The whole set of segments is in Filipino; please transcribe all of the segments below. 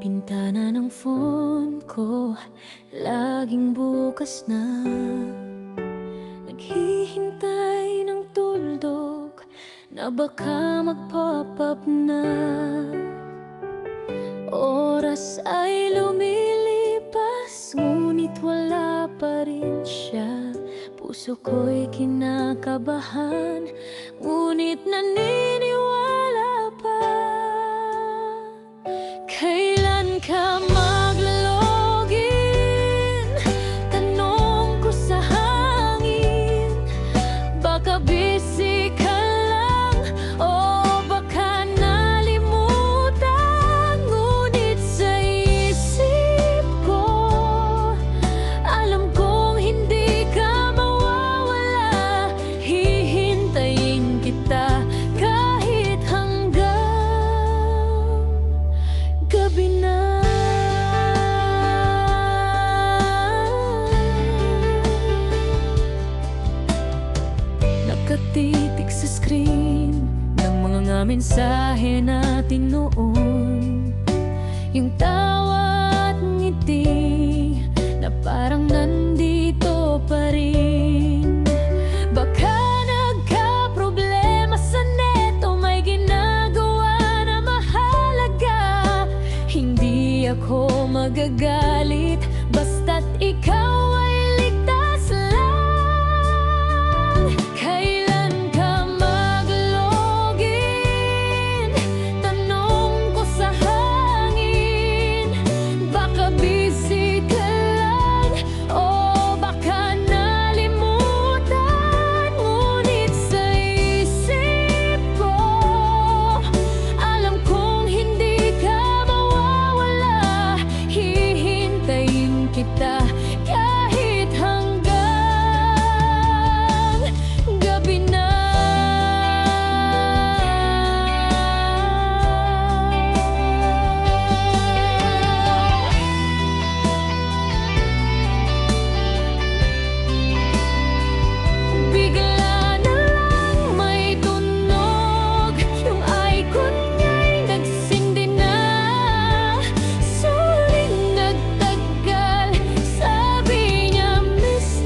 Bintana ng phone ko laging bukas na, naghihintay ng tuldok na baka mag-pop up na. Oras ay lumilipas, ngunit wala pa rin siya. Puso ko'y kinakabahan, ngunit naniniwala pa. Kailan ka mag-login? Tanong ko sa hangin. Baka busy ka lang o baka nalimutan. Ngunit sa isip ko, alam kong hindi ka mawawala. Hihintayin kita kahit hanggang gabi na. Nakatitig sa screen ng mga mensahe natin noon, yung tawa at ngiti na parang nandito pa rin. Baka nagka-problema sa neto, may ginagawa na mahalaga. Hindi ako magagalit basta't ikaw ay ligtas lang. Kailan ka mag-login? Tanong ko sa hangin. Baka busy ka lang o baka nalimutan. Ngunit sa isip ko, alam kong hindi ka mawawala. Hihintayin kita kahit hanggang gabi na. Bigla na lang may tunog, yung icon niya'y nagsindi na. Suling nagtagal, sabi niya miss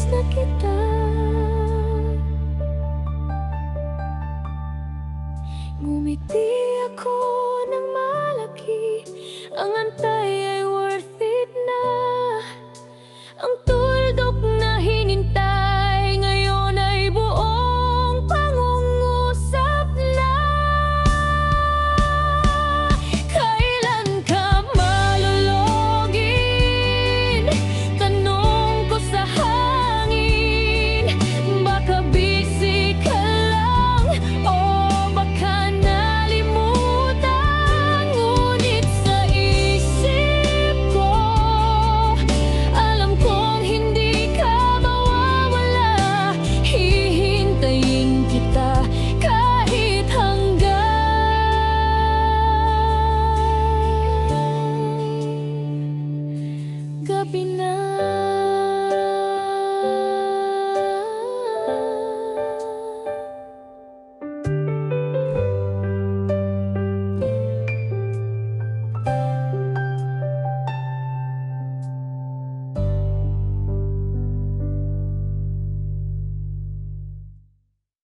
na kita. Ngumiti ako ng malaki, ang antay